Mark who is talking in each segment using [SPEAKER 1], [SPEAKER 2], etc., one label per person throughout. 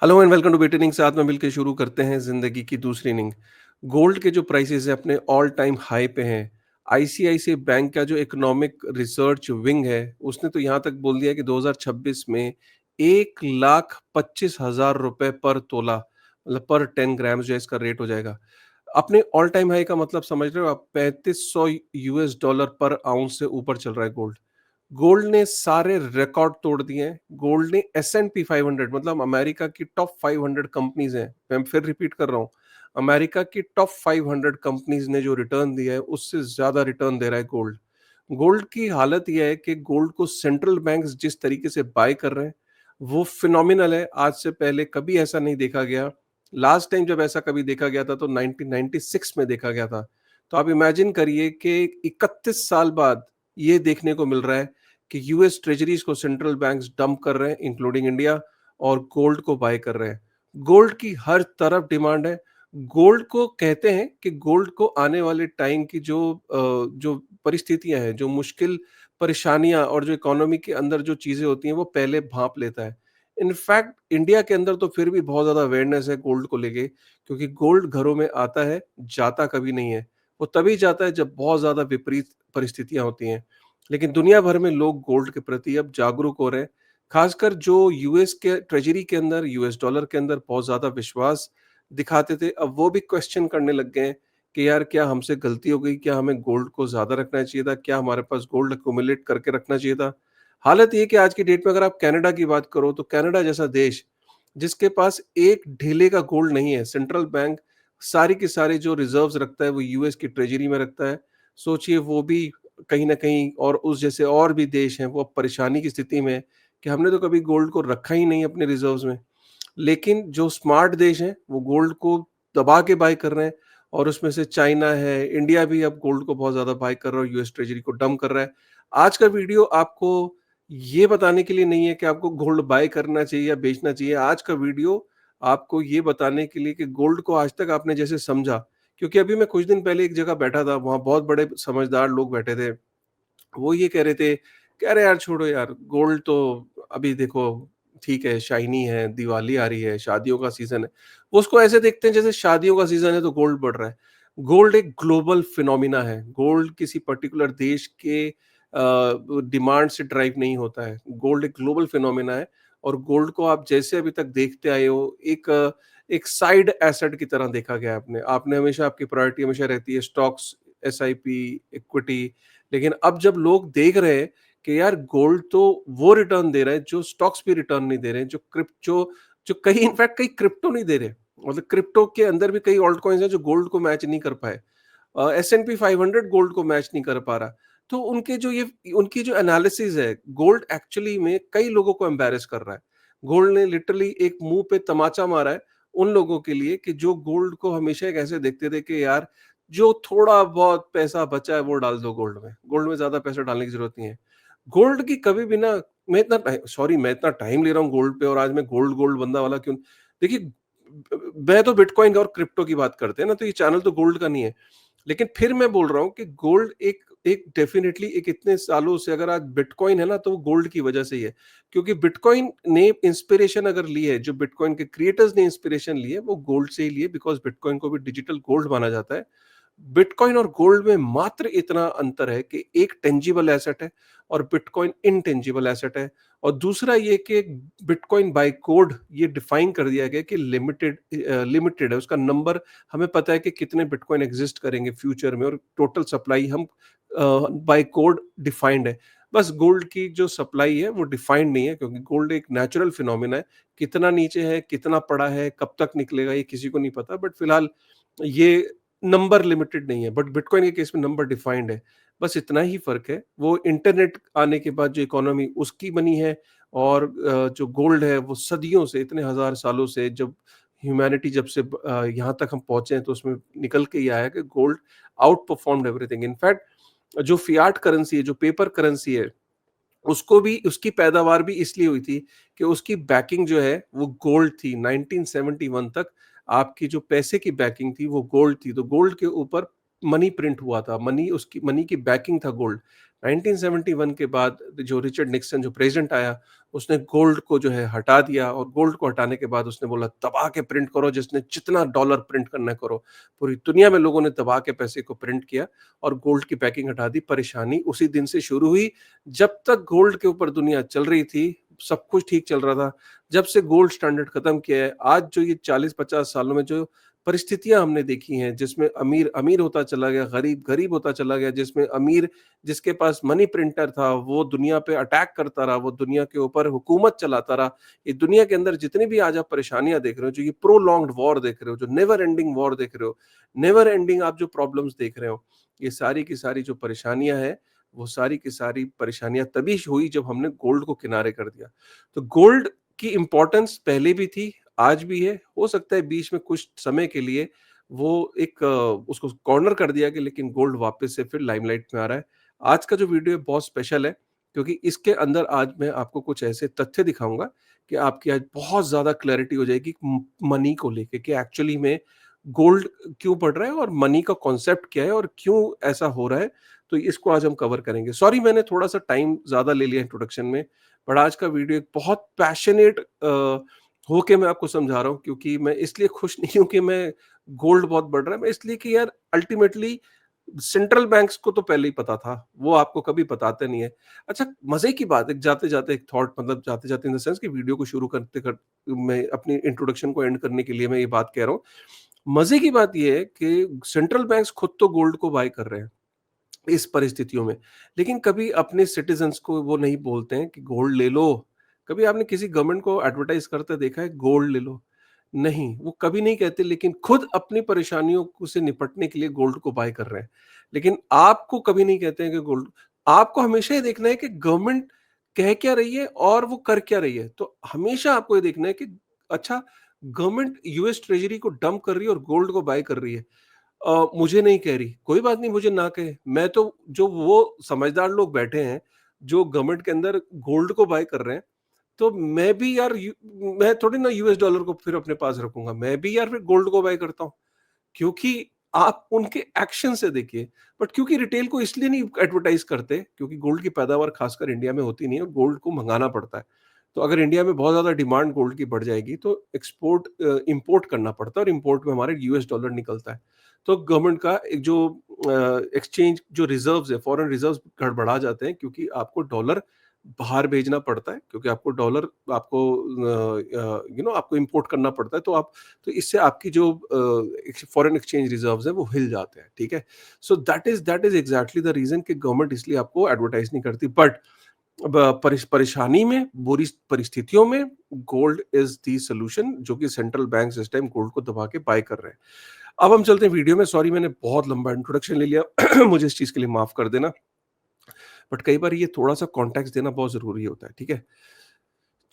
[SPEAKER 1] Hello and welcome to bet inning. साथ में मिलकर शुरू करते हैं जिंदगी की दूसरी इनिंग। गोल्ड के जो प्राइसेस है अपने ऑल टाइम हाई पे हैं। आईसीआईसीआई बैंक का जो इकोनॉमिक रिसर्च विंग है उसने तो यहाँ तक बोल दिया कि 2026 में 1,25,000 रुपए पर तोला, मतलब पर 10 ग्राम जो है इसका रेट हो जाएगा। अपने ऑल टाइम हाई का मतलब समझ रहे हो आप, 3500 US डॉलर पर आउंस से ऊपर चल रहा है गोल्ड। गोल्ड ने सारे रिकॉर्ड तोड़ दिए हैं। गोल्ड ने S&P 500, मतलब अमेरिका की टॉप 500 कंपनीज हैं, मैं फिर रिपीट कर रहा हूँ, अमेरिका की टॉप 500 कंपनीज ने जो रिटर्न दिया है उससे ज्यादा रिटर्न दे रहा है गोल्ड। गोल्ड की हालत यह है कि गोल्ड को सेंट्रल बैंक्स जिस तरीके से बाय कर रहे हैं वो फिनोमिनल है। आज से पहले कभी ऐसा नहीं देखा गया। लास्ट टाइम जब ऐसा कभी देखा गया था तो 1996 में देखा गया था। तो आप इमेजिन करिए कि 31 साल बाद ये देखने को मिल रहा है कि यूएस ट्रेजरीज को सेंट्रल बैंक्स डंप कर रहे हैं इंक्लूडिंग इंडिया, और गोल्ड को बाय कर रहे हैं। गोल्ड की हर तरफ डिमांड है। गोल्ड को कहते हैं कि गोल्ड को आने वाले टाइम की जो परिस्थितियां हैं, जो मुश्किल परेशानियां और जो इकोनॉमी के अंदर जो चीजें होती हैं वो पहले भांप लेता है। इनफैक्ट इंडिया के अंदर तो फिर भी बहुत ज्यादा अवेयरनेस है गोल्ड को लेके, क्योंकि गोल्ड घरों में आता है, जाता कभी नहीं है। वो तभी जाता है जब बहुत ज्यादा विपरीत परिस्थितियां होती हैं। लेकिन दुनिया भर में लोग गोल्ड के प्रति अब जागरूक हो रहे हैं। खासकर जो यूएस के ट्रेजरी के अंदर, यूएस डॉलर के अंदर बहुत ज्यादा विश्वास दिखाते थे, अब वो भी क्वेश्चन करने लग गए हैं कि यार क्या हमसे गलती हो गई, क्या हमें गोल्ड को ज्यादा रखना चाहिए था, क्या हमारे पास गोल्ड अक्यूमुलेट करके रखना चाहिए था। हालत ये कि आज की डेट में अगर आप कनाडा की बात करो तो कनाडा जैसा देश जिसके पास एक ढेले का गोल्ड नहीं है, सेंट्रल बैंक सारी की सारी जो रिजर्व्स रखता है वो यूएस की ट्रेजरी में रखता है। सोचिए वो भी कहीं न कहीं, और उस जैसे और भी देश हैं वो अब परेशानी की स्थिति में है कि हमने तो कभी गोल्ड को रखा ही नहीं अपने रिजर्व्स में। लेकिन जो स्मार्ट देश हैं वो गोल्ड को दबा के बाय कर रहे हैं, और उसमें से चाइना है, इंडिया भी अब गोल्ड को बहुत ज़्यादा बाय कर रहा है और यूएस ट्रेजरी को डंप कर रहा है। आज का वीडियो आपको ये बताने के लिए नहीं है कि आपको गोल्ड बाय करना चाहिए या बेचना चाहिए। आज का वीडियो आपको ये बताने के लिए कि गोल्ड को आज तक आपने जैसे समझा, क्योंकि अभी मैं कुछ दिन पहले एक जगह बैठा था, वहाँ बहुत बड़े समझदार लोग बैठे थे। वो ये कह रहे थे, कह रहे यार छोड़ो यार, गोल्ड तो अभी देखो ठीक है, शाइनी है, दिवाली आ रही है, शादियों का सीजन है। वो उसको ऐसे देखते हैं जैसे शादियों का सीजन है तो गोल्ड बढ़ रहा है। गोल्ड एक ग्लोबल फिनोमिना है। गोल्ड किसी पर्टिकुलर देश के डिमांड से ड्राइव नहीं होता है। गोल्ड एक ग्लोबल फिनोमिना है, और गोल्ड को आप जैसे अभी तक देखते आए हो, एक साइड एसेट की तरह देखा गया है। आपने आपने हमेशा, आपकी प्रायोरिटी हमेशा रहती है स्टॉक्स, एसआईपी, इक्विटी। लेकिन अब जब लोग देख रहे हैं कि यार गोल्ड तो वो रिटर्न दे रहा है जो स्टॉक्स भी रिटर्न नहीं दे रहे हैं, जो क्रिप्ट जो कई इनफैक्ट कई क्रिप्टो नहीं दे रहे, मतलब क्रिप्टो के अंदर भी कई ऑल्ट कॉइन्स हैं जो गोल्ड को मैच नहीं कर पाए। S&P 500 गोल्ड को मैच नहीं कर पा रहा। तो उनकी जो एनालिसिस है, गोल्ड एक्चुअली में कई लोगों को एम्बैरेस कर रहा है। गोल्ड ने लिटरली एक मुंह पे तमाचा मारा है उन लोगों के लिए कि जो गोल्ड को हमेशा एक ऐसे देखते थे कि यार जो थोड़ा बहुत पैसा बचा है वो डाल दो गोल्ड में, गोल्ड में ज्यादा पैसा डालने की जरूरत नहीं है। गोल्ड की कभी भी ना, मैं इतना टाइम ले रहा हूँ गोल्ड पे, और आज मैं गोल्ड गोल्ड बंदा वाला क्यों। देखिए, मैं तो बिटकॉइन और क्रिप्टो की बात करते हैं ना, तो ये चैनल तो गोल्ड का नहीं है। लेकिन फिर मैं बोल रहा हूँ कि गोल्ड एक एक डेफिनेटली एक इतने सालों से अगर आज बिटकॉइन है ना तो वो गोल्ड की वजह से ही है। क्योंकि बिटकॉइन ने इंस्पिरेशन अगर ली है, जो बिटकॉइन के क्रिएटर्स ने इंस्पिरेशन ली है वो गोल्ड से ही ली है, बिकॉज बिटकॉइन को भी डिजिटल गोल्ड माना जाता है। बिटकॉइन और गोल्ड में मात्र इतना अंतर है कि एक टेंजिबल एसेट है और बिटकॉइन इनटेंजिबल एसेट है। और दूसरा ये कि बिटकॉइन बाय कोड ये डिफाइन कर दिया गया कि लिमिटेड है उसका नंबर। हमें पता है कि कितने बिटकॉइन एग्जिस्ट करेंगे फ्यूचर में, और टोटल सप्लाई हम बाय कोड डिफाइंड है। बस गोल्ड की जो सप्लाई है वो डिफाइंड नहीं है, क्योंकि गोल्ड एक नेचुरल फिनोमिना है। कितना नीचे है, कितना पड़ा है, कब तक निकलेगा, ये किसी को नहीं पता। बट फिलहाल ये नंबर लिमिटेड नहीं है, बट बिटकॉइन के केस में नंबर डिफाइंड है। बस इतना ही फर्क है। वो इंटरनेट आने के बाद जो इकोनॉमी उसकी बनी है, और जो गोल्ड है वो सदियों से, इतने हजार सालों से, जब ह्यूमैनिटी जब से यहाँ तक हम पहुंचे हैं तो उसमें निकल के ही आया कि gold out performed everything. In fact जो फियाट करेंसी है, जो पेपर करेंसी है, उसको भी, उसकी पैदावार भी इसलिए हुई थी कि उसकी बैकिंग जो है वो गोल्ड थी। 1971 तक आपकी जो पैसे की बैकिंग थी वो गोल्ड थी। तो गोल्ड के ऊपर मनी प्रिंट हुआ था, मनी, उसकी मनी की बैकिंग था गोल्ड। 1971 के बाद जो रिचर्ड निक्सन जो प्रेज़िडेंट आया, उसने गोल्ड को जो है हटा दिया और गोल्ड को हटाने के बाद उसने बोला दबा के प्रिंट करो जिसने जितना डॉलर प्रिंट करना है करो। पूरी दुनिया में लोगों ने दबा के पैसे को प्रिंट किया और गोल्ड की पैकिंग हटा दी। परेशानी उसी दिन से शुरू हुई, जब तक गोल्ड के ऊपर दुनिया चल रही थी, सब कुछ ठीक चल रहा था। जब से गोल्ड स्टैंडर्ड खत्म किया है, आज जो ये 40-50 सालों में जो परिस्थितियाँ हमने देखी हैं, जिसमें अमीर अमीर होता चला गया, गरीब गरीब होता चला गया, जिसमें अमीर जिसके पास मनी प्रिंटर था, वो दुनिया पे अटैक करता रहा, वो दुनिया के ऊपर हुकूमत चलाता रहा। ये दुनिया के अंदर जितनी भी आज आप परेशानियाँ देख रहे हो, जो ये प्रोलॉन्ग्ड वॉर देख रहे हो, जो नेवर एंडिंग वॉर देख रहे हो, नेवर एंडिंग आप जो प्रॉब्लम्स देख रहे हो, ये सारी की सारी जो परेशानियाँ हैं, वो सारी की सारी परेशानियाँ तभी हुई जब हमने गोल्ड को किनारे कर दिया। तो गोल्ड की इम्पोर्टेंस पहले भी थी, आज भी है। हो सकता है बीच में कुछ समय के लिए वो एक उसको कॉर्नर कर दिया गया, लेकिन गोल्ड वापस से फिर लाइमलाइट में आ रहा है। आज का जो वीडियो है बहुत स्पेशल है, क्योंकि इसके अंदर आज मैं आपको कुछ ऐसे तथ्य दिखाऊँगा कि आपकी आज बहुत ज़्यादा क्लैरिटी हो जाएगी मनी को लेके कि एक्चुअली में गोल्ड क्यों बढ़ रहा है और मनी का कॉन्सेप्ट क्या है और क्यों ऐसा हो रहा है। तो इसको आज हम कवर करेंगे। सॉरी मैंने थोड़ा-सा टाइम ज़्यादा ले लिया इंट्रोडक्शन में, बट आज का वीडियो एक बहुत पैशनेट होके मैं आपको समझा रहा हूँ, क्योंकि मैं इसलिए खुश नहीं हूँ कि मैं गोल्ड बहुत बढ़ रहा है, मैं इसलिए कि यार अल्टीमेटली सेंट्रल बैंक्स को तो पहले ही पता था, वो आपको कभी बताते नहीं है। अच्छा, मज़े की बात है, जाते-जाते एक थॉट, मतलब जाते-जाते इन द सेंस कि वीडियो को शुरू करते मैं अपनी इंट्रोडक्शन को एंड करने के लिए मैं ये बात कह रहा हूँ। मज़े की बात ये है कि सेंट्रल बैंक्स खुद तो गोल्ड को बाय कर रहे हैं इस परिस्थितियों में, लेकिन कभी अपने सिटीज़न्स को वो नहीं बोलते हैं कि गोल्ड ले लो। कभी आपने किसी गवर्नमेंट को एडवर्टाइज़ करते देखा है गोल्ड ले लो? नहीं, वो कभी नहीं कहते, लेकिन खुद अपनी परेशानियों को से निपटने के लिए गोल्ड को बाय कर रहे हैं। लेकिन आपको कभी नहीं कहते हैं कि गोल्ड, आपको हमेशा ये देखना है कि गवर्नमेंट कह क्या रही है और वो कर क्या रही है। तो हमेशा आपको ये देखना है कि अच्छा, गवर्नमेंट यूएस ट्रेज़री को डंप कर रही है और गोल्ड को बाय कर रही है। मुझे नहीं कह रही, कोई बात नहीं, मुझे ना कहे। मैं तो जो वो समझदार लोग बैठे हैं, जो गवर्नमेंट के अंदर गोल्ड को बाय कर रहे हैं, तो मैं भी यार मैं थोड़ी ना यूएस डॉलर को फिर अपने पास रखूँगा। मैं भी यार फिर गोल्ड को बाय करता हूँ। क्योंकि आप उनके एक्शन से देखिए, बट क्योंकि रिटेल को इसलिए नहीं एडवर्टाइज़ करते, क्योंकि गोल्ड की पैदावार खासकर इंडिया में होती नहीं है और गोल्ड को मँगाना पड़ता है। तो अगर इंडिया में बहुत ज़्यादा डिमांड गोल्ड की बढ़ जाएगी, तो इम्पोर्ट करना पड़ता है और इम्पोर्ट में हमारे यूएस डॉलर निकलता है। तो गवर्नमेंट का एक जो एक्सचेंज जो रिज़र्व्स है, फॉरेन रिज़र्व्स गड़बड़ा जाते हैं, क्योंकि आपको डॉलर बाहर भेजना पड़ता है, क्योंकि आपको डॉलर आपको आपको इम्पोर्ट करना पड़ता है, तो आप तो इससे आपकी जो फॉरेन एक्सचेंज रिजर्व्स हैं वो हिल जाते हैं, ठीक है? So that is exactly the reason कि गवर्नमेंट इसलिए आपको एडवर्टाइज़ नहीं करती। बट परेशानी में, बुरी परिस्थितियों में गोल्ड इज़ द सॉल्यूशन, जो कि सेंट्रल बैंक्स इस टाइम गोल्ड को दबा के बाय कर रहे हैं। अब हम चलते हैं वीडियो में। सॉरी मैंने बहुत लंबा इंट्रोडक्शन ले लिया, मुझे इस चीज़ के लिए माफ़ कर देना। बट कई बार ये थोड़ा-सा कॉन्टेक्स्ट देना बहुत ज़रूरी होता है, ठीक है?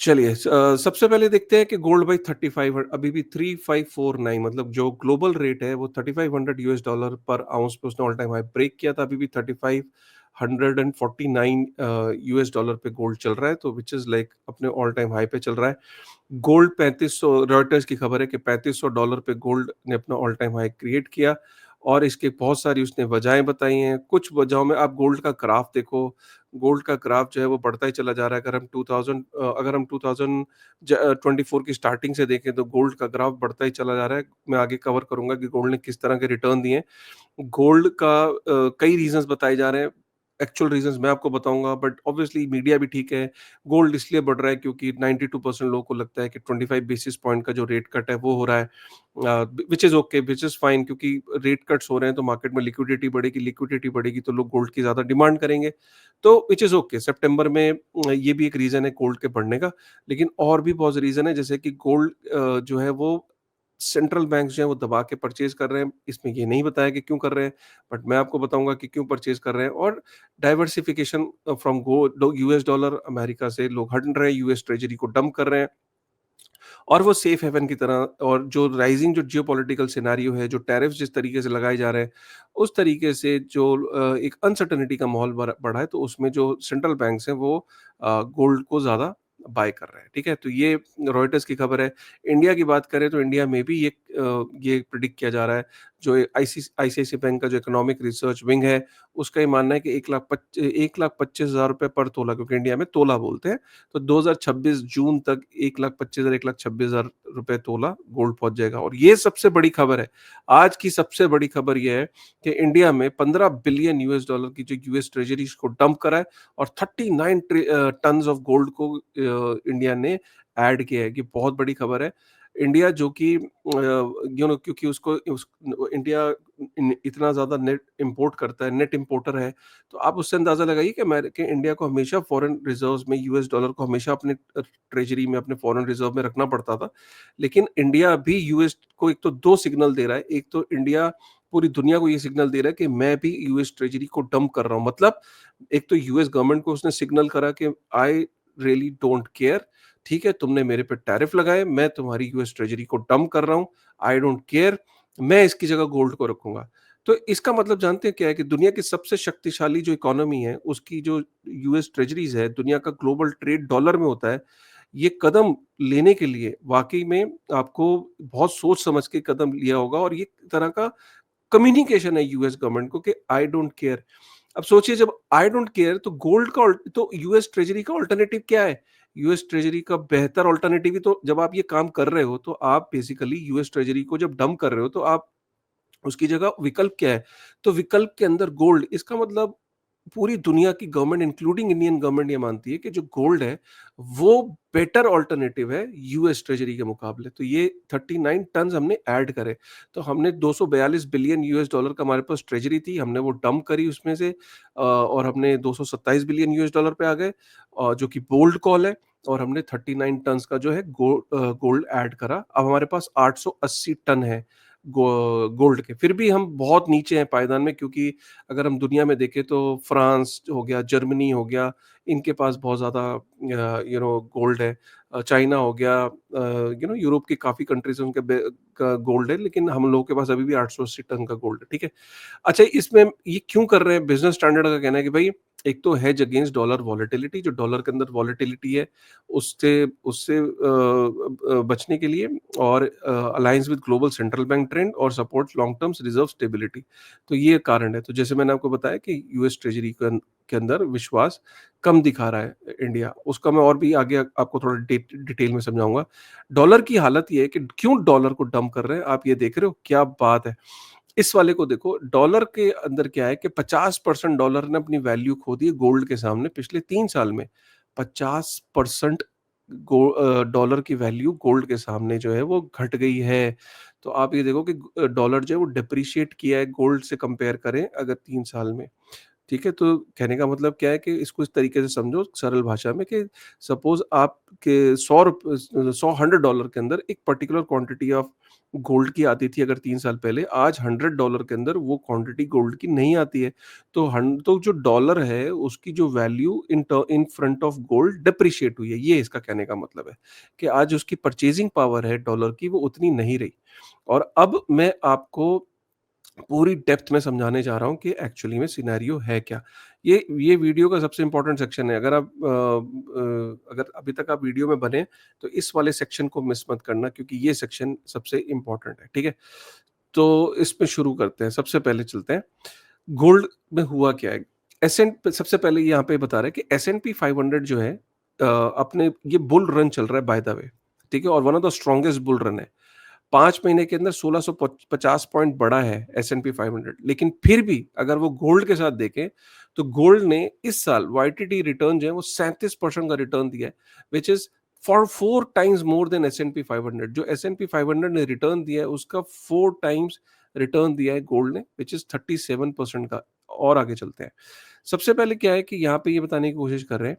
[SPEAKER 1] चलिए, सबसे पहले देखते हैं कि गोल्ड भाई 35 अभी भी 3549, मतलब जो ग्लोबल रेट है वो $3500 पर आउंस पे उसने ऑल टाइम हाई ब्रेक किया था। अभी भी 3549 यूएस डॉलर पे गोल्ड चल रहा है, तो विच इज लाइक अपने ऑल टाइम हाई पे चल रहा है। गोल्ड 3500, रॉयटर्स की खबर है कि $3500 पे गोल्ड ने अपना ऑल टाइम हाई क्रिएट किया और इसके बहुत सारी उसने वजहें बताई हैं। कुछ वजहों में आप गोल्ड का ग्राफ देखो, गोल्ड का ग्राफ जो है वो बढ़ता ही चला जा रहा है। अगर हम 2024 की स्टार्टिंग से देखें तो गोल्ड का ग्राफ बढ़ता ही चला जा रहा है। मैं आगे कवर करूँगा कि गोल्ड ने किस तरह के रिटर्न दिए हैं। गोल्ड का कई रीज़न्स बताए जा रहे हैं। एक्चुअल रीज़न्स मैं आपको बताऊँगा, बट ऑब्वियसली मीडिया भी ठीक है। गोल्ड इसलिए बढ़ रहा है क्योंकि 92% लोगों को लगता है कि 25 बेसिस पॉइंट का जो रेट कट है वो हो रहा है। Which is okay, which is fine, क्योंकि रेट कट्स हो रहे हैं तो मार्केट में लिक्विडिटी बढ़ेगी तो लोग गोल्ड की ज़्यादा डिमांड करेंगे। तो व्हिच इज़ ओके, सितंबर में ये भी एक रीज़न है गोल्ड के बढ़ने का। लेकिन और भी बहुत रीज़न है, जैसे कि गोल्ड जो है वो सेंट्रल बैंक्स जो हैं वो दबा के परचेज़ कर रहे हैं। इसमें ये नहीं बताया कि क्यों कर रहे हैं, बट मैं आपको बताऊँगा कि क्यों परचेज़ कर रहे हैं। और diversification from US dollar, America से लोग हट रहे हैं, यूएस ट्रेज़री को डंप कर रहे हैं और वो सेफ हेवन की तरह। और जो राइज़िंग जो जियोपॉलिटिकल सिनेरियो है, जो टैरिफ्स जिस तरीके से लगाए जा रहे हैं, उस तरीके से जो एक अनसर्टेनिटी का माहौल बढ़ा है, तो उसमें जो सेंट्रल बैंक्स हैं वो गोल्ड को ज़्यादा बाय कर रहे हैं, ठीक है? तो ये रॉयटर्स की खबर है। इंडिया की बात करें तो इंडिया में भी ये ये प्रेडिक्ट किया जा रहा है, जो आईसीआईसीआई बैंक का जो इकोनॉमिक रिसर्च विंग है, उसका ये मानना है कि 1,25,000 रुपए पर तोला, क्योंकि इंडिया में तोला बोलते हैं, तो 2026 जून तक 1,25,000 1,26,000 रुपए तोला गोल्ड पहुँच जाएगा। और ये सबसे बड़ी खबर है, आज की सबसे बड़ी खबर ये है कि इंडिया में 15 बिलियन यूएस डॉलर की जो यूएस ट्रेजरीज को डंप करा है और 39 टन्स ऑफ गोल्ड को इंडिया ने ऐड किया है। ये बहुत बड़ी खबर है। इंडिया जो कि क्योंकि इंडिया इतना ज्यादा नेट इंपोर्ट करता है, नेट इंपोर्टर है, तो आप उससे अंदाजा लगाइए कि इंडिया को हमेशा फॉरेन रिजर्व्स में यूएस डॉलर को हमेशा अपने ट्रेजरी में, अपने फॉरेन रिजर्व में रखना पड़ता था। लेकिन इंडिया अभी यूएस को एक तो दो सिग्नल दे रहा है। एक तो इंडिया पूरी दुनिया को ये सिग्नल दे रहा है कि मैं भी यूएस ट्रेजरी को डंप कर रहा हूं। मतलब एक तो यूएस गवर्नमेंट को उसने सिग्नल करा कि आई रियली डोंट केयर, ठीक है, तुमने मेरे पे टैरिफ लगाए, मैं तुम्हारी यूएस ट्रेजरी को डंप कर रहा हूं, आई डोंट केयर, मैं इसकी जगह गोल्ड को रखूंगा। तो इसका मतलब जानते हैं क्या है कि दुनिया की सबसे शक्तिशाली जो इकोनॉमी है, उसकी जो यूएस ट्रेजरीज है, दुनिया का ग्लोबल ट्रेड डॉलर में होता है। ये कदम लेने के लिए वाकई में आपको बहुत सोच समझ के कदम लिया होगा, और ये तरह का कम्युनिकेशन है यूएस गवर्नमेंट को कि आई डोंट केयर। अब सोचिए, जब आई डोंट केयर तो तो यूएस ट्रेजरी का ऑल्टरनेटिव क्या है? यूएस ट्रेजरी का बेहतर ऑल्टरनेटिव ही तो, जब आप ये काम कर रहे हो तो आप बेसिकली यूएस ट्रेजरी को जब डंप कर रहे हो तो आप उसकी जगह विकल्प क्या है? तो विकल्प के अंदर गोल्ड। इसका मतलब पूरी दुनिया की गवर्नमेंट इंक्लूडिंग इंडियन गवर्नमेंट ये मानती है कि जो गोल्ड है वो बेटर ऑल्टरनेटिव है यूएस ट्रेजरी के मुकाबले। तो ये 39 टन्स हमने ऐड करे। तो हमने 242 बिलियन यूएस डॉलर का हमारे पास ट्रेजरी थी, हमने वो डंप करी उसमें से, और हमने 227 बिलियन यूएस डॉलर पे आ गए, जो कि बोल्ड कॉल है। और हमने 39 टन्स का जो है गोल्ड ऐड करा। अब हमारे पास 880 टन है गोल्ड के। फिर भी हम बहुत नीचे हैं पायदान में, क्योंकि अगर हम दुनिया में देखें तो फ्रांस हो गया, जर्मनी हो गया, इनके पास बहुत ज़्यादा गोल्ड है। चाइना हो गया, यूरोप की काफ़ी कंट्रीज उनके का गोल्ड है, लेकिन हम लोगों के पास अभी भी 880 टन का गोल्ड है, ठीक है। अच्छा, इसमें ये क्यों कर रहे हैं? बिजनेस स्टैंडर्ड का कहना है कि भाई एक तो हेज अगेंस्ट डॉलर वॉलेटिलिटी, जो डॉलर के अंदर वॉलेटिलिटी है उससे उससे बचने के लिए, और alliance with global central bank trend, और support long terms reserve stability. तो ये कारण है। तो जैसे मैंने आपको बताया कि यूएस ट्रेजरी के अंदर विश्वास कम दिखा रहा है इंडिया, उसका मैं और भी आगे आपको थोड़ा डिटेल में समझाऊंगा। डॉलर की हालत ये है कि क्यों डॉलर को डंप कर रहे हैं, आप ये देख रहे हो क्या बात है। इस वाले को देखो, डॉलर के अंदर क्या है कि 50% डॉलर ने अपनी वैल्यू खो दी गोल्ड के सामने पिछले 3 साल में। 50% डॉलर की वैल्यू गोल्ड के सामने जो है वो घट गई है। तो आप ये देखो कि डॉलर जो है वो डिप्रिशिएट किया है गोल्ड से कंपेयर करें अगर 3 साल में। ठीक है, तो कहने का मतलब क्या है कि इसको इस तरीके से समझो सरल भाषा में कि सपोज आपके 100 $100 के अंदर एक पर्टिकुलर क्वांटिटी ऑफ गोल्ड की आती थी अगर 3 साल पहले, आज $100 के अंदर वो क्वांटिटी गोल्ड की नहीं आती है। तो जो डॉलर है उसकी जो value in front of gold depreciate हुई है, ये इसका कहने का मतलब है कि आज उसकी परचेजिंग पावर है डॉलर की वो उतनी नहीं रही। और अब मैं आपको पूरी डेप्थ में समझाने जा रहा हूँ कि एक्चुअली में सिनेरियो है क्या। ये वीडियो का सबसे इम्पोर्टेंट सेक्शन है। अगर अभी तक आप वीडियो में बने तो इस वाले सेक्शन को मिस मत करना, क्योंकि ये सेक्शन सबसे इम्पोर्टेंट है, ठीक है। तो इसमें शुरू करते हैं। सबसे पहले चलते हैं गोल्ड में हुआ क्या है। सबसे पहले यहाँ पे बता रहा है कि S&P 500 जो है, अपने ये बुल रन चल रहा है बाय द वे, ठीक है, और one of the strongest bull run है। 5 महीने के अंदर 1650 पॉइंट बढ़ा है S&P 500। लेकिन फिर भी अगर वो गोल्ड के साथ देखें तो गोल्ड ने इस साल YTD रिटर्न जो है वो 37% का रिटर्न दिया है, which is for 4 times more than S&P 500। जो S&P 500 ने रिटर्न दिया है उसका 4 टाइम्स रिटर्न दिया है गोल्ड ने, विच इज 37% का। और आगे चलते हैं। सबसे पहले क्या है कि यहाँ पे ये बताने की कोशिश कर रहे हैं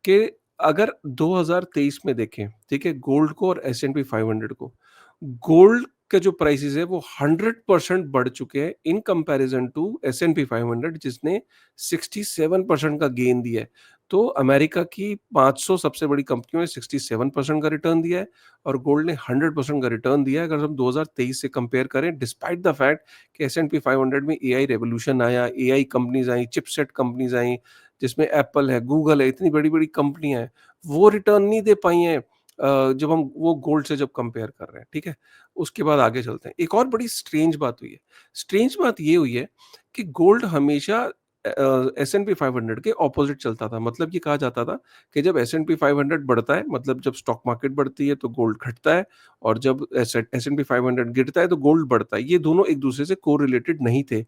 [SPEAKER 1] कि अगर 2023 में देखें, ठीक है, गोल्ड को और S&P 500 को, गोल्ड के जो प्राइसेस है वो 100% बढ़ चुके हैं इन कंपैरिजन टू S&P 500, जिसने 67% का गेन दिया है। तो अमेरिका की 500 सबसे बड़ी कंपनियों ने 67% का रिटर्न दिया है और गोल्ड ने 100% का रिटर्न दिया है। अगर हम 2023 से कंपेयर करें, डिस्पाइट द फैक्ट कि S&P 500 में AI रेवोल्यूशन आया, AI कंपनीज आई, चिपसेट कंपनीज आई, जिसमें एप्पल है, गूगल है, इतनी बड़ी बड़ी कंपनियां हैं, वो रिटर्न नहीं दे पाई हैं। जब हम वो गोल्ड से जब कंपेयर कर रहे हैं, ठीक है? उसके बाद आगे चलते हैं। एक और बड़ी स्ट्रेंज बात हुई है। स्ट्रेंज बात ये हुई है कि गोल्ड हमेशा एस-एंड-पी 500 के अपोज़िट चलता था। मतलब ये कहा जाता था कि जब एस-एंड-पी 500 बढ़ता है, मतलब जब स्टॉक मार्केट बढ़ती है तो गोल्ड घटता है, और जब एस-एंड-पी 500 गिरता है तो गोल्ड बढ़ता है। ये दोनों एक-दूसरे से कोरिलेटेड नहीं थे।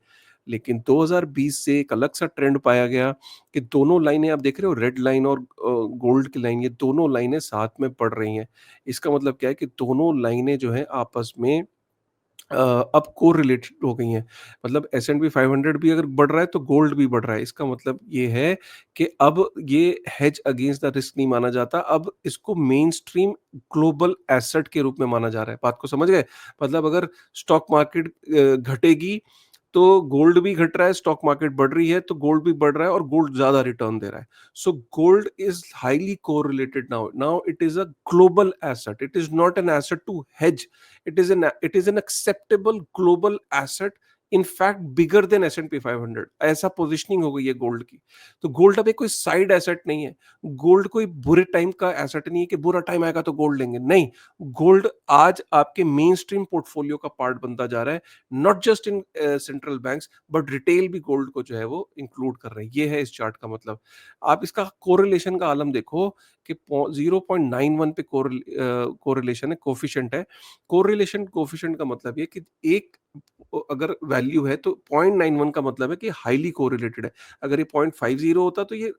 [SPEAKER 1] लेकिन 2020 से एक अलग-सा ट्रेंड पाया गया कि दोनों लाइनें आप देख रहे हो, रेड लाइन और गोल्ड की लाइन, ये दोनों लाइनें साथ में बढ़ रही हैं। इसका मतलब क्या है कि दोनों लाइनें जो हैं आपस में अ, अब कोरिलेटेड हो गई हैं। मतलब एस-एंड-पी 500 भी अगर बढ़ रहा है तो गोल्ड भी बढ़ रहा है। इसका मतलब ये है कि अब ये हेज अगेंस्ट द रिस्क नहीं माना जाता, अब इसको मेनस्ट्रीम ग्लोबल एसेट के रूप में माना जा रहा है। बात को समझ गए? मतलब अगर स्टॉक मार्केट घटेगी तो गोल्ड भी घट रहा है, स्टॉक मार्केट बढ़ रही है तो गोल्ड भी बढ़ रहा है और गोल्ड ज़्यादा रिटर्न दे रहा है। So gold is highly correlated now. Now it is a global asset, it is not an asset to hedge, it is an acceptable global asset, in fact bigger than S&P 500। ऐसा positioning हो गई है gold की। तो gold अब एक कोई side asset नहीं है। गोल्ड कोई बुरे टाइम का एसेट नहीं है कि बुरा टाइम आएगा तो गोल्ड लेंगे, नहीं। गोल्ड आज आपके मेन स्ट्रीम पोर्टफोलियो का पार्ट बनता जा रहा है, not just in central banks, but retail भी गोल्ड को जो है वो इंक्लूड कर रहे हैं। ये है इस चार्ट का मतलब। आप इसका कोरिलेशन का आलम देखो कि 0.91 पे कोरिलेशन है, कोफिशिएंट है। कोरिलेशन कोएफिशिएंट का मतलब ये कि एक अगर वैल्यू है तो 0.91 का मतलब है कि हाईली कोरिलेटेड है। अगर ये 0.50 होता तो ये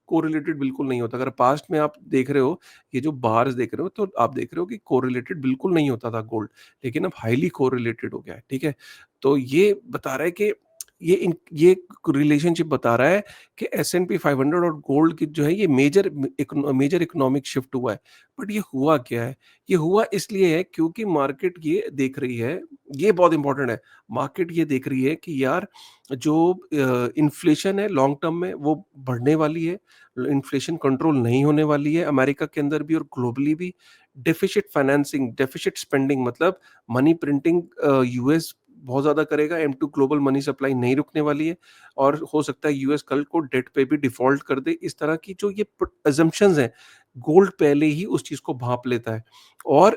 [SPEAKER 1] कोरिलेटेड बिल्कुल नहीं होता। अगर पास्ट में आप देख रहे हो, ये जो बार्स देख रहे हो, तो आप देख रहे हो कि कोरिलेटेड बिल्कुल नहीं होता था गोल्ड, लेकिन अब हाईली कोरिलेटेड हो गया है, ठीक है? तो ये बता रहा है कि ये रिलेशनशिप बता रहा है कि एस-एंड-पी 500 और गोल्ड की जो है ये मेजर इकोनॉमिक शिफ्ट हुआ है। बट ये हुआ क्या है? ये हुआ इसलिए है क्योंकि मार्केट ये देख रही है, ये बहुत इंपॉर्टेंट है, मार्केट ये देख रही है कि यार जो इन्फ्लेशन है लॉन्ग टर्म में वो बढ़ने वाली है, इन्फ्लेशन कंट्रोल नहीं होने वाली है अमेरिका के अंदर भी और ग्लोबली भी। डेफिसिट फाइनेंसिंग, डेफिसिट स्पेंडिंग मतलब मनी प्रिंटिंग यूएस बहुत ज़्यादा करेगा, M2 ग्लोबल मनी सप्लाई नहीं रुकने वाली है, और हो सकता है यूएस कल को डेट पे भी डिफ़ॉल्ट कर दे। इस तरह की जो ये असम्पशन्स हैं, गोल्ड पहले ही उस चीज़ को भाँप लेता है। और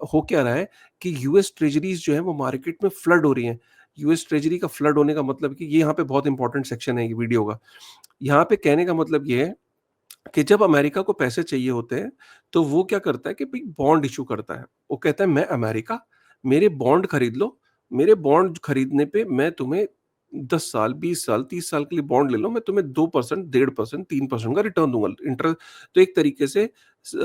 [SPEAKER 1] हो क्या रहा है कि यूएस ट्रेज़रीज़ जो है वो मार्केट में फ्लड हो रही हैं। यूएस ट्रेज़री का फ्लड होने का मतलब कि ये यहाँ पे बहुत इंपॉर्टेंट सेक्शन है ये वीडियो का। यहाँ पे कहने का मतलब ये है कि जब अमेरिका को पैसे चाहिए होते हैं, तो वो क्या करता है कि भई बॉन्ड इश्यू करता है। वो कहता है मैं अमेरिका, मेरे बॉन्ड खरीद लो, मेरे बॉन्ड खरीदने पे मैं तुम्हें 10 साल, 20 साल, 30 साल के लिए बॉन्ड ले लो, मैं तुम्हें 2%, 1.5%, 3% का रिटर्न दूँगा। तो एक तरीके से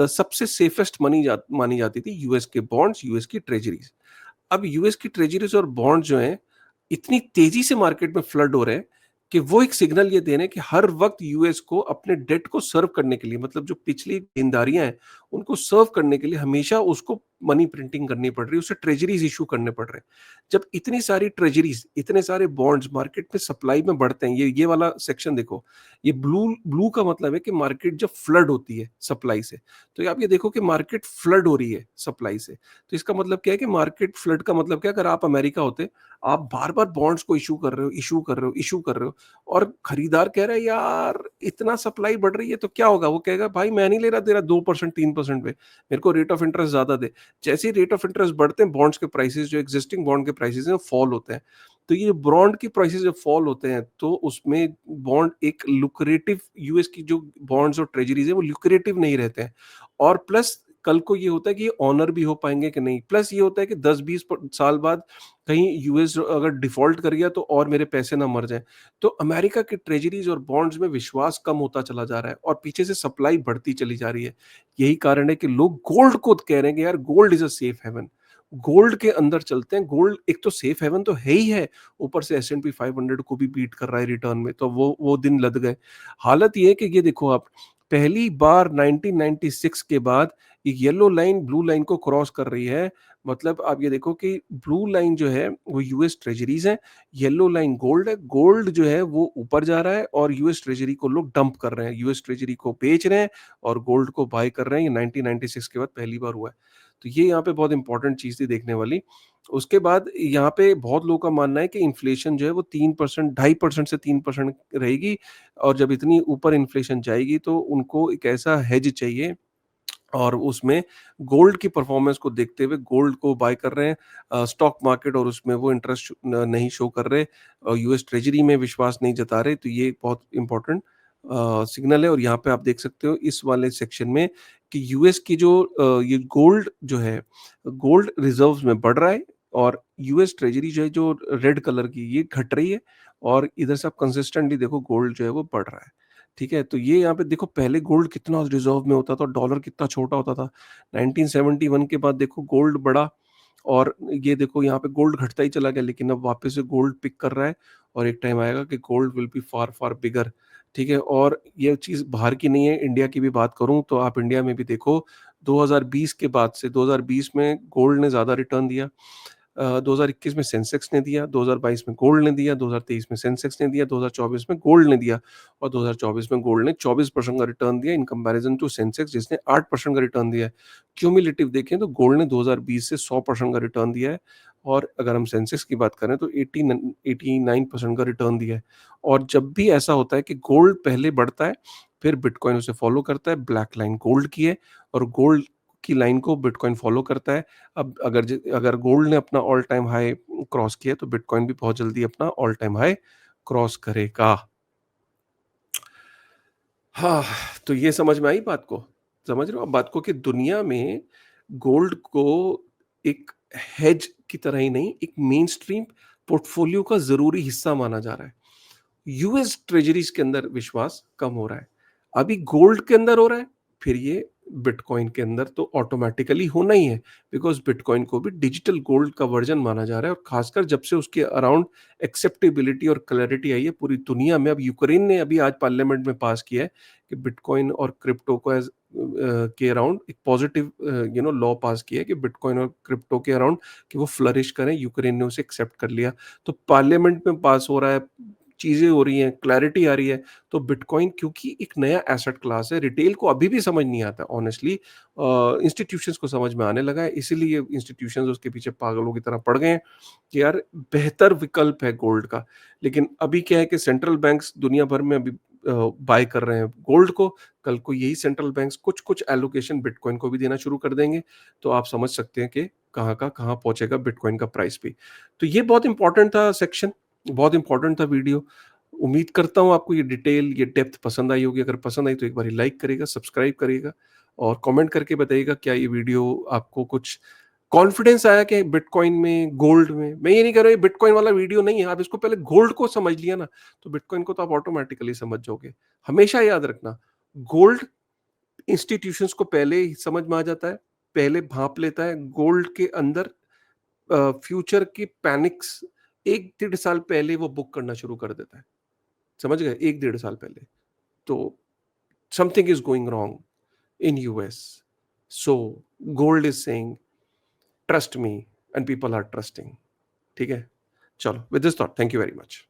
[SPEAKER 1] सबसे सेफेस्ट मानी जाती थी यूएस के बॉन्ड्स, यूएस की ट्रेज़रीज़। अब यूएस की ट्रेज़रीज़ और बॉन्ड जो हैं, इतनी तेज़ी से मार्केट में फ्लड हो रहे हैं कि वो एक सिग्नल ये दे रहे हैं कि हर वक़्त यूएस को अपने डेट को सर्व करने के लिए, मतलब जो पिछली देनदारियाँ हैं, उनको सर्व करने के लिए हमेशा उसको मनी प्रिंटिंग करनी पड़ रही है, उसे ट्रेज़रीज़ इश्यू करने पड़ रहे हैं। जब इतनी सारी ट्रेज़रीज़, इतने सारे बॉन्ड्स मार्केट में सप्लाई में बढ़ते हैं, ये वाला सेक्शन देखो, ये ब्लू ब्लू का मतलब है कि मार्केट जब फ्लड होती है सप्लाई से, तो आप ये देखो कि मार्केट फ्लड हो रही है सप्लाई से। तो इसका मतलब क्या है कि मार्केट फ्लड का मतलब क्या है, अगर आप अमेरिका होते, आप बार-बार बॉन्ड्स को इश्यू कर रहे हो, इश्यू कर रहे हो, इश्यू कर रहे हो, और खरीदार कह रहा है यार इतना सप्लाई बढ़ रही है तो क्या होगा? वो कहेगा भाई मैं नहीं ले रहा तेरा 2% 3% पे, मेरे को रेट ऑफ इंटरेस्ट ज़्यादा दे। जैसे ही रेट ऑफ इंटरेस्ट बढ़ते हैं, बॉन्ड्स के प्राइसेज़, जो एक्जिस्टिंग बॉन्ड के प्राइसेज़ हैं वो फॉल होते हैं। तो ये बॉन्ड की प्राइसेज़ जब फॉल होते हैं तो उसमें बॉन्ड एक लुक्रेटिव, यूएस की जो बॉन्ड्स और ट्रेज़रीज़ हैं वो लुक्रेटिव नहीं रहते हैं। और प्लस कल को ये होता है कि ये ऑनर भी हो पाएँगे कि नहीं। प्लस ये होता है कि 10-20 प साल बाद कहीं यूएस अगर डिफ़ॉल्ट कर गया तो और मेरे पैसे ना मर जाएँ। तो अमेरिका के ट्रेज़रीज़ और बॉन्ड्स में विश्वास कम होता चला जा रहा है और पीछे से सप्लाई बढ़ती चली जा रही है। यही कारण है कि लोग गोल्ड को कह रहे हैं कि यार gold is a safe haven. Gold के अंदर चलते हैं, गोल्ड एक तो सेफ हेवन तो है ही है, ऊपर से एस-एंड-पी 500 को भी बीट कर रहा है रिटर्न में, तो वो दिन लद गए। हालत ये है कि ये देखो आप, पहली बार 1996 के बाद ये येलो लाइन ब्लू लाइन को क्रॉस कर रही है। मतलब आप ये देखो कि ब्लू लाइन जो है वो यूएस ट्रेजरीज है, येलो लाइन गोल्ड है। गोल्ड जो है वो ऊपर जा रहा है और यूएस ट्रेजरी को लोग डंप कर रहे हैं, यूएस ट्रेजरी को बेच रहे हैं और गोल्ड को बाय कर रहे हैं। ये 1996 के बाद पहली बार हुआ है। तो ये यहाँ पे बहुत इंपॉर्टेंट चीज़ थी देखने वाली। उसके बाद यहाँ पे बहुत लोगों का मानना है कि इन्फ्लेशन जो है वो 3%, 2.5% से 3% रहेगी, और जब इतनी ऊपर इन्फ्लेशन जाएगी तो उनको एक ऐसा हेज चाहिए और उसमें गोल्ड की परफॉर्मेंस को देखते हुए गोल्ड को बाय कर रहे हैं स्टॉक मार्केट, और उसमें वो इंटरेस्ट नहीं शो कर रहे और यूएस ट्रेजरी में विश्वास नहीं जता रहे। तो ये बहुत इंपॉर्टेंट सिग्नल है। और यहाँ पे आप देख सकते हो इस वाले सेक्शन में कि यूएस की जो ये गोल्ड जो है, गोल्ड रिजर्व्स में बढ़ रहा है, और यूएस ट्रेजरी जो है, जो रेड कलर की, ये घट रही है। और इधर से आप कंसिस्टेंटली देखो गोल्ड जो है वो बढ़ रहा है। ठीक है, तो ये यहाँ पे देखो पहले गोल्ड कितना रिजर्व में होता था, डॉलर कितना छोटा होता था। 1971 के बाद देखो गोल्ड बढ़ा, और ये देखो यहाँ पे गोल्ड घटता ही चला गया, लेकिन अब वापस से गोल्ड पिक कर रहा है। और एक टाइम आएगा कि गोल्ड विल बी फार फार बिगर। ठीक है, और ये चीज़ बाहर की नहीं है, इंडिया की भी बात करूँ तो आप इंडिया में भी देखो 2020 के बाद से 2020 में गोल्ड ने ज़्यादा रिटर्न दिया। 2021 में सेंसेक्स ने दिया, 2022 में गोल्ड ने दिया, 2023 में सेंसेक्स ने दिया, 2024 में गोल्ड ने दिया, और 2024 में गोल्ड ने 24% का रिटर्न दिया इन कंपैरिजन टू सेंसेक्स जिसने 8% का रिटर्न दिया है। क्यूमुलेटिव देखें तो गोल्ड ने 2020 से 100% का रिटर्न दिया है, और अगर हम सेंसेक्स की बात करें तो 89% का रिटर्न दिया है। और जब भी ऐसा होता है कि गोल्ड पहले बढ़ता है, फिर बिटकॉइन उसे फॉलो करता है, ब्लैक लाइन गोल्ड की है, और गोल्ड की लाइन को बिटकॉइन फॉलो करता है। अब अगर गोल्ड ने अपना ऑल टाइम हाई क्रॉस किया तो बिटकॉइन भी बहुत जल्दी अपना ऑल टाइम हाई क्रॉस करेगा। हाँ, तो ये समझ में आई बात को? समझ रहे हो आप बात को कि दुनिया में गोल्ड को एक हेज की तरह ही नहीं, एक मेनस्ट्रीम पोर्टफोलियो का ज़रूरी हिस्सा माना जा रहा है। यूएस ट्रेजरीज के अंदर विश्वास कम हो रहा है। अभी गोल्ड के अंदर हो रहा है, फिर ये बिटकॉइन के अंदर तो ऑटोमैटिकली होना ही है, बिकॉज़ बिटकॉइन को भी डिजिटल गोल्ड का वर्जन माना जा रहा है। और खासकर जब से उसके अराउंड एक्सेप्टेबिलिटी और क्लैरिटी आई है पूरी दुनिया में। अब यूक्रेन ने अभी आज पार्लियामेंट में पास किया है कि बिटकॉइन और क्रिप्टो को के अराउंड एक पॉजिटिव लॉ पास किया है कि बिटकॉइन और क्रिप्टो के अराउंड कि वो फ्लरिश करें। यूक्रेन ने उसे एक्सेप्ट कर लिया। तो पार्लियामेंट में पास हो रहा है, चीज़ें हो रही हैं, क्लैरिटी आ रही है। तो बिटकॉइन क्योंकि एक नया एसेट क्लास है, रिटेल को अभी भी समझ नहीं आता ऑनेस्टली, इंस्टीट्यूशंस को समझ में आने लगा है, इसीलिए इंस्टीट्यूशंस उसके पीछे पागलों की तरह पड़ गए हैं कि यार बेहतर विकल्प है गोल्ड का। लेकिन अभी क्या है कि सेंट्रल बैंक्स दुनिया भर में अभी बाय कर रहे हैं गोल्ड को, कल को यही सेंट्रल बैंक्स कुछ-कुछ एलोकेशन बिटकॉइन को भी देना शुरू कर देंगे, तो आप समझ सकते हैं कि कहाँ का कहाँ पहुँचेगा बिटकॉइन का प्राइस भी। तो ये बहुत इंपॉर्टेंट था सेक्शन, बहुत इंपॉर्टेंट था वीडियो। उम्मीद करता हूँ आपको ये डिटेल, ये डेप्थ पसंद आई होगी। अगर पसंद आई तो एक बारी लाइक करिएगा, सब्सक्राइब करिएगा, और कमेंट करके बताइएगा क्या ये वीडियो आपको कुछ कॉन्फिडेंस आया कि बिटकॉइन में, गोल्ड में। मैं ये नहीं कह रहा ये बिटकॉइन वाला वीडियो नहीं है, आप इसको पहले गोल्ड को समझ लिया ना, तो बिटकॉइन को तो आप ऑटोमैटिकली समझ जाओगे। हमेशा याद रखना, गोल्ड इंस्टीट्यूशंस को पहले ही समझ में आ जाता है, पहले भाँप लेता है गोल्ड के अंदर फ्यूचर की पैनिक्स 1 डेढ़ साल पहले वो बुक करना शुरू कर देता है। समझ गए? 1 डेढ़ साल पहले। तो something is going wrong in US. So gold is saying trust me, and people are trusting. ठीक है? चलो, with this thought, thank you very much.